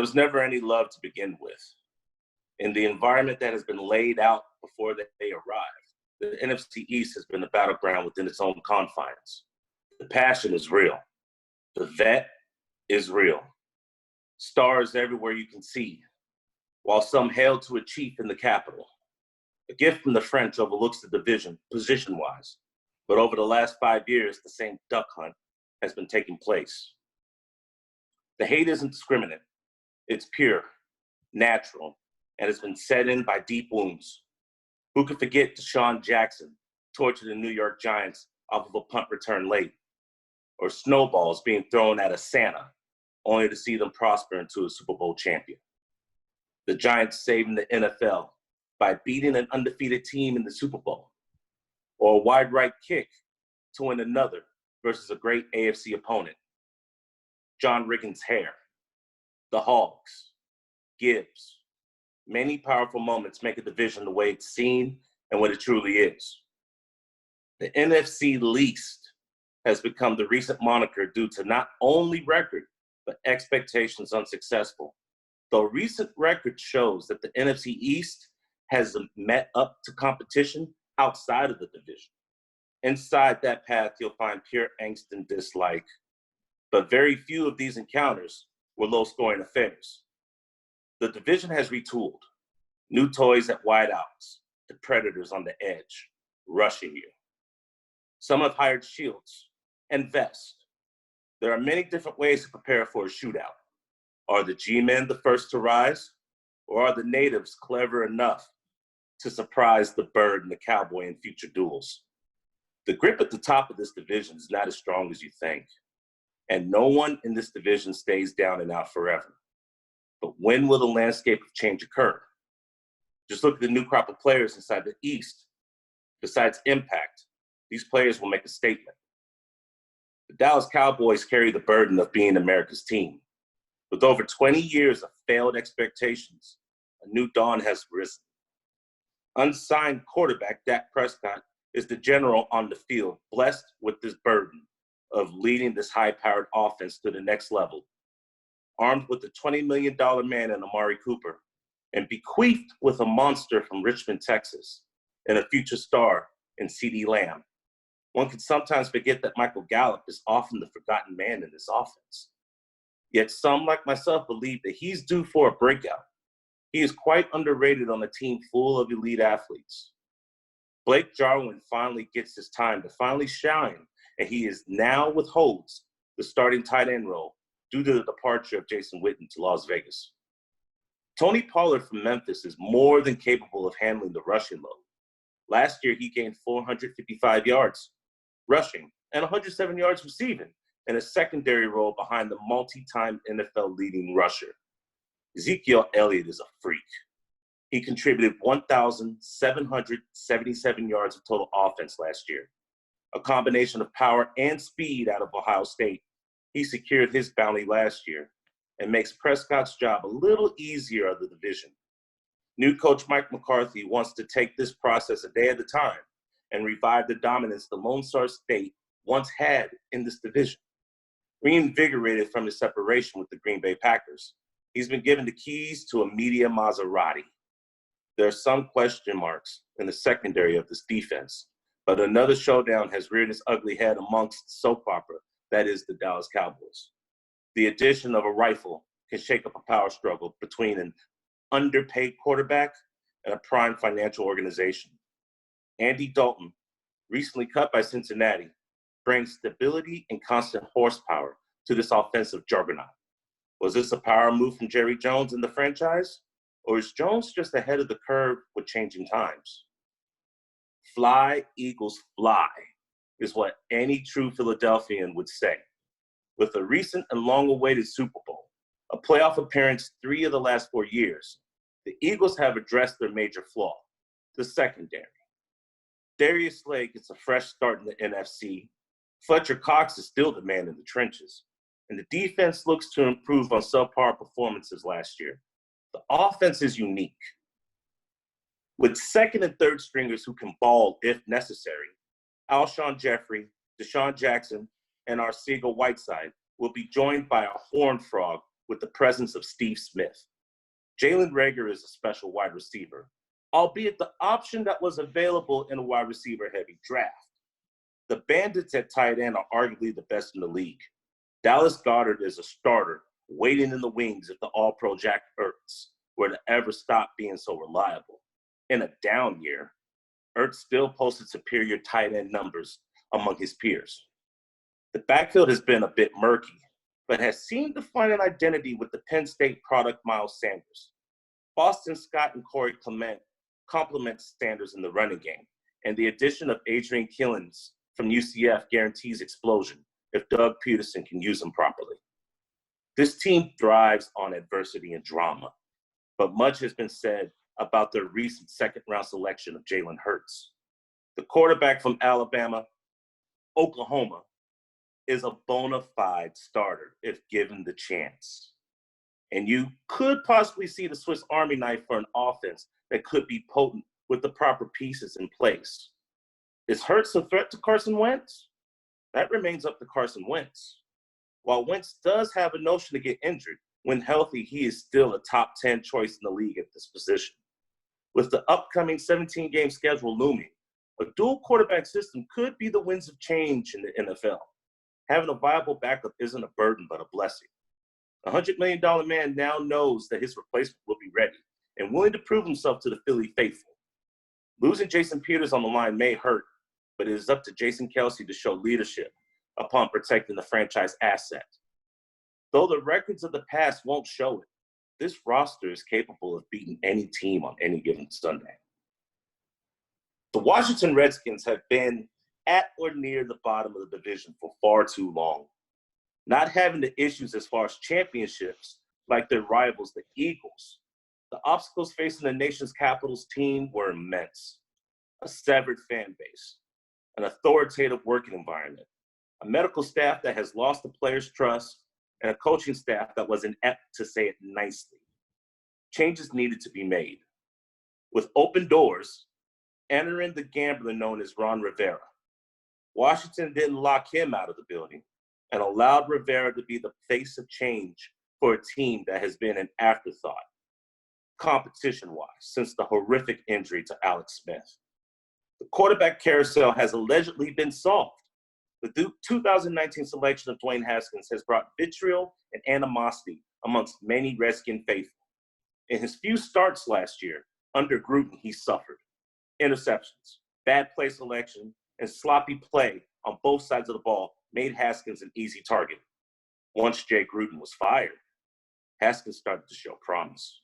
There was never any love to begin with. In the environment that has been laid out before they arrived, the NFC East has been a battleground within its own confines. The passion is real. The vet is real. Stars everywhere you can see, while some hail to a chief in the capital. A gift from the French overlooks the division position-wise, but over the last 5 years, the same duck hunt has been taking place. The hate isn't discriminate. It's pure, natural, and has been set in by deep wounds. Who could forget Deshaun Jackson tortured the New York Giants off of a punt return late, or snowballs being thrown at a Santa only to see them prosper into a Super Bowl champion? The Giants saving the NFL by beating an undefeated team in the Super Bowl, or a wide right kick to win another versus a great AFC opponent. John Riggins' hair, the Hogs, Gibbs. Many powerful moments make a division the way it's seen and what it truly is. The NFC Least has become the recent moniker due to not only record, but expectations unsuccessful. Though recent record shows that the NFC East has met up to competition outside of the division. Inside that path, you'll find pure angst and dislike, but very few of these encounters were low-scoring affairs. The division has retooled. New toys at wideouts, the predators on the edge, rushing you. Some have hired shields and vests. There are many different ways to prepare for a shootout. Are the G-men the first to rise, or are the natives clever enough to surprise the bird and the cowboy in future duels? The grip at the top of this division is not as strong as you think, and no one in this division stays down and out forever. But when will the landscape of change occur? Just look at the new crop of players inside the East. Besides impact, these players will make a statement. The Dallas Cowboys carry the burden of being America's team. With over 20 years of failed expectations, a new dawn has risen. Unsigned quarterback Dak Prescott is the general on the field, blessed with this burden of leading this high-powered offense to the next level. Armed with a $20 million man in Amari Cooper, and bequeathed with a monster from Richmond, Texas, and a future star in CeeDee Lamb. One can sometimes forget that Michael Gallup is often the forgotten man in this offense. Yet some, like myself, believe that he's due for a breakout. He is quite underrated on a team full of elite athletes. Blake Jarwin finally gets his time to finally shine, and he is now withholds the starting tight end role due to the departure of Jason Witten to Las Vegas. Tony Pollard from Memphis is more than capable of handling the rushing load. Last year, he gained 455 yards rushing and 107 yards receiving in a secondary role behind the multi-time NFL leading rusher. Ezekiel Elliott is a freak. He contributed 1,777 yards of total offense last year. A combination of power and speed out of Ohio State. He secured his bounty last year and makes Prescott's job a little easier of the division. New coach Mike McCarthy wants to take this process a day at a time and revive the dominance the Lone Star State once had in this division. Reinvigorated from his separation with the Green Bay Packers, he's been given the keys to a media Maserati. There are some question marks in the secondary of this defense, but another showdown has reared its ugly head amongst the soap opera that is the Dallas Cowboys. The addition of a rifle can shake up a power struggle between an underpaid quarterback and a prime financial organization. Andy Dalton, recently cut by Cincinnati, brings stability and constant horsepower to this offensive juggernaut. Was this a power move from Jerry Jones and the franchise? Or is Jones just ahead of the curve with changing times? Fly, Eagles, fly, is what any true Philadelphian would say. With a recent and long-awaited Super Bowl, a playoff appearance 3 of the last 4 years, the Eagles have addressed their major flaw, the secondary. Darius Slay gets a fresh start in the NFC. Fletcher Cox is still the man in the trenches. And the defense looks to improve on subpar performances last year. The offense is unique. With second and third stringers who can ball if necessary, Alshon Jeffrey, Deshaun Jackson, and Arcega Whiteside will be joined by a horned frog with the presence of Steve Smith. Jalen Reagor is a special wide receiver, albeit the option that was available in a wide receiver-heavy draft. The Bandits at tight end are arguably the best in the league. Dallas Goedert is a starter waiting in the wings if the All-Pro Jack Ertz were to ever stop being so reliable. In a down year, Ertz still posted superior tight end numbers among his peers. The backfield has been a bit murky, but has seemed to find an identity with the Penn State product Miles Sanders. Boston Scott and Corey Clement complement Sanders in the running game, and the addition of Adrian Killins from UCF guarantees explosion if Doug Peterson can use him properly. This team thrives on adversity and drama, but much has been said about their recent second-round selection of Jalen Hurts. The quarterback from Alabama, Oklahoma, is a bona fide starter if given the chance. And you could possibly see the Swiss Army knife for an offense that could be potent with the proper pieces in place. Is Hurts a threat to Carson Wentz? That remains up to Carson Wentz. While Wentz does have a notion to get injured, when healthy, he is still a top 10 choice in the league at this position. With the upcoming 17-game schedule looming, a dual quarterback system could be the winds of change in the NFL. Having a viable backup isn't a burden, but a blessing. The $100 million man now knows that his replacement will be ready and willing to prove himself to the Philly faithful. Losing Jason Peters on the line may hurt, but it is up to Jason Kelce to show leadership upon protecting the franchise asset. Though the records of the past won't show it, this roster is capable of beating any team on any given Sunday. The Washington Redskins have been at or near the bottom of the division for far too long, not having the issues as far as championships like their rivals, the Eagles. The obstacles facing the nation's capital's team were immense. A severed fan base, an authoritative working environment, a medical staff that has lost the players' trust, and a coaching staff that was inept, to say it nicely. Changes needed to be made. With open doors, entering the gambler known as Ron Rivera. Washington didn't lock him out of the building and allowed Rivera to be the face of change for a team that has been an afterthought, competition-wise, since the horrific injury to Alex Smith. The quarterback carousel has allegedly been solved. The 2019 selection of Dwayne Haskins has brought vitriol and animosity amongst many Redskin faithful. In his few starts last year, under Gruden, he suffered interceptions, bad play selection, and sloppy play on both sides of the ball made Haskins an easy target. Once Jay Gruden was fired, Haskins started to show promise.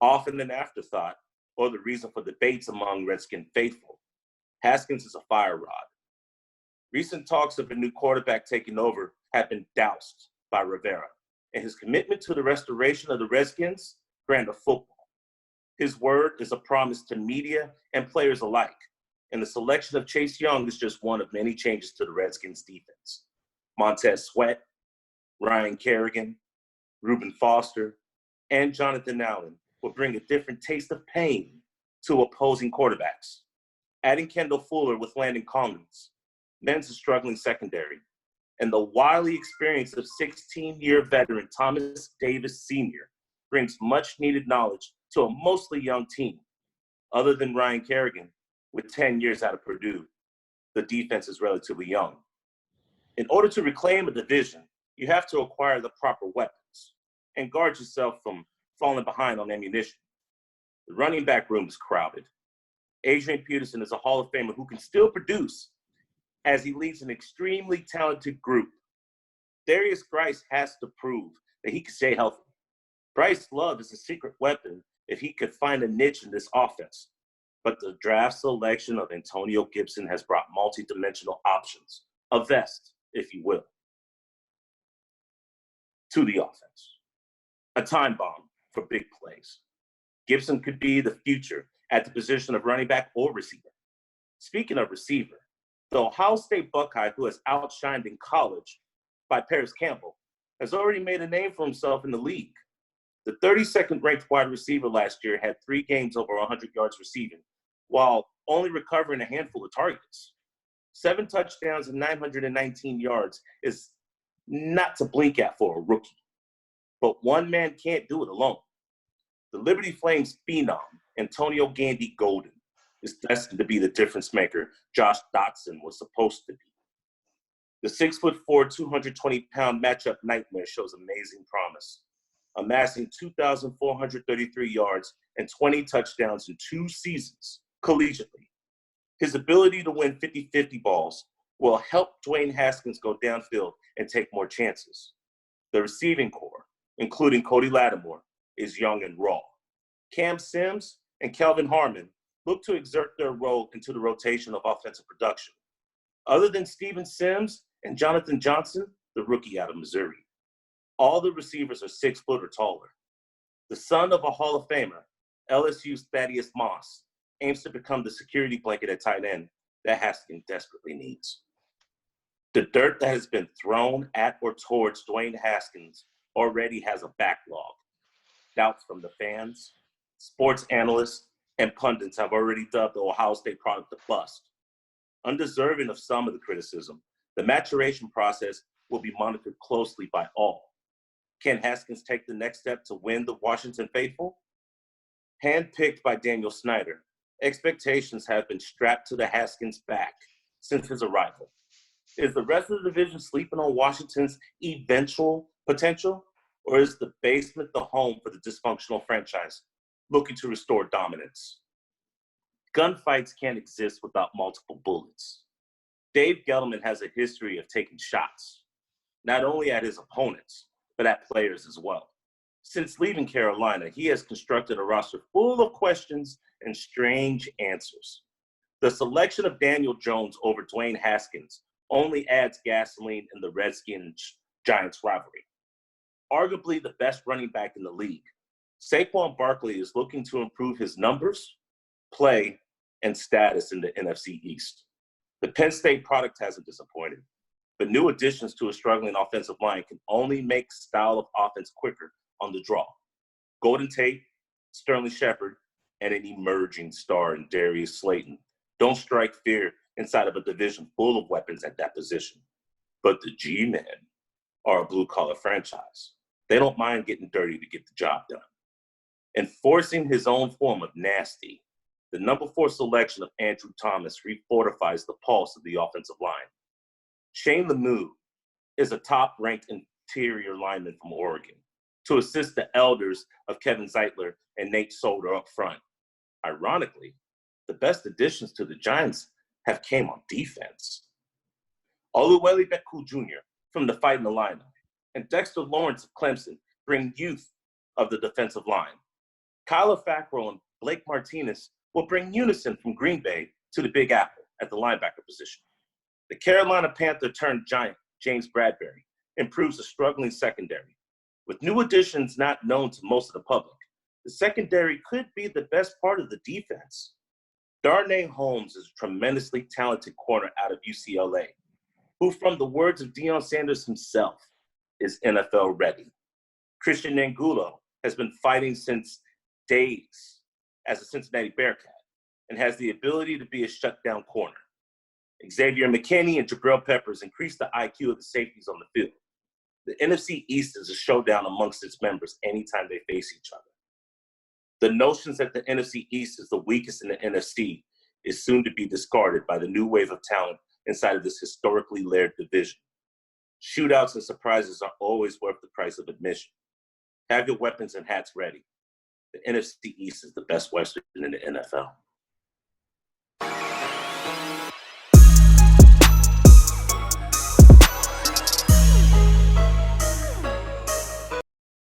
Often an afterthought or the reason for debates among Redskin faithful, Haskins is a fire rod. Recent talks of a new quarterback taking over have been doused by Rivera, and his commitment to the restoration of the Redskins brand of football. His word is a promise to media and players alike, and the selection of Chase Young is just one of many changes to the Redskins defense. Montez Sweat, Ryan Kerrigan, Reuben Foster, and Jonathan Allen will bring a different taste of pain to opposing quarterbacks. Adding Kendall Fuller with Landon Collins mends a struggling secondary, and the wily experience of 16-year veteran Thomas Davis Sr. brings much-needed knowledge to a mostly young team. Other than Ryan Kerrigan, with 10 years out of Purdue, the defense is relatively young. In order to reclaim a division, you have to acquire the proper weapons and guard yourself from falling behind on ammunition. The running back room is crowded. Adrian Peterson is a Hall of Famer who can still produce as he leads an extremely talented group. Darius Grice has to prove that he can stay healthy. Bryce Love is a secret weapon if he could find a niche in this offense. But the draft selection of Antonio Gibson has brought multi-dimensional options, a vest, if you will, to the offense. A time bomb for big plays. Gibson could be the future at the position of running back or receiver. Speaking of receiver, the Ohio State Buckeye, who has outshined in college by Paris Campbell, has already made a name for himself in the league. The 32nd ranked wide receiver last year had 3 games over 100 yards receiving, while only recovering a handful of targets. 7 touchdowns and 919 yards is not to blink at for a rookie. But one man can't do it alone. The Liberty Flames phenom, Antonio Gandy Golden, is destined to be the difference maker Josh Dotson was supposed to be. The 6'4", 220-pound matchup nightmare shows amazing promise, amassing 2,433 yards and 20 touchdowns in 2 seasons collegiately. His ability to win 50-50 balls will help Dwayne Haskins go downfield and take more chances. The receiving core, including Cody Lattimore, is young and raw. Cam Sims and Kelvin Harmon look to exert their role into the rotation of offensive production. Other than Steven Sims and Jonathan Johnson, the rookie out of Missouri, all the receivers are 6 foot or taller. The son of a Hall of Famer, LSU's Thaddeus Moss, aims to become the security blanket at tight end that Haskins desperately needs. The dirt that has been thrown at or towards Dwayne Haskins already has a backlog. Doubts from the fans, sports analysts, and pundits have already dubbed the Ohio State product a bust. Undeserving of some of the criticism, the maturation process will be monitored closely by all. Can Haskins take the next step to win the Washington faithful? Handpicked by Daniel Snyder, expectations have been strapped to the Haskins back since his arrival. Is the rest of the division sleeping on Washington's eventual potential, or is the basement the home for the dysfunctional franchise looking to restore dominance? Gunfights can't exist without multiple bullets. Dave Gettleman has a history of taking shots, not only at his opponents, but at players as well. Since leaving Carolina, he has constructed a roster full of questions and strange answers. The selection of Daniel Jones over Dwayne Haskins only adds gasoline in the Redskins-Giants rivalry. Arguably the best running back in the league, Saquon Barkley is looking to improve his numbers, play, and status in the NFC East. The Penn State product hasn't disappointed, but new additions to a struggling offensive line can only make style of offense quicker on the draw. Golden Tate, Sterling Shepard, and an emerging star in Darius Slayton don't strike fear inside of a division full of weapons at that position. But the G-Men are a blue-collar franchise. They don't mind getting dirty to get the job done. Enforcing his own form of nasty, the number 4 selection of Andrew Thomas refortifies the pulse of the offensive line. Shane Lemieux is a top-ranked interior lineman from Oregon to assist the elders of Kevin Zeitler and Nate Solder up front. Ironically, the best additions to the Giants have came on defense. Oluwele Beku Jr. from the Fighting Illini and Dexter Lawrence of Clemson bring youth of the defensive line. Kyler Fackrell and Blake Martinez will bring unison from Green Bay to the Big Apple at the linebacker position. The Carolina Panther turned Giant, James Bradbury, improves the struggling secondary. With new additions not known to most of the public, the secondary could be the best part of the defense. Darnay Holmes is a tremendously talented corner out of UCLA, who, from the words of Deion Sanders himself, is NFL ready. Christian Angulo has been fighting since days as a Cincinnati Bearcat and has the ability to be a shutdown corner. Xavier McKinney and Jabril Peppers increase the IQ of the safeties on the field. The NFC East is a showdown amongst its members anytime they face each other. The notions that the NFC East is the weakest in the NFC is soon to be discarded by the new wave of talent inside of this historically layered division. Shootouts and surprises are always worth the price of admission. Have your weapons and hats ready. The NFC East is the best Western in the NFL.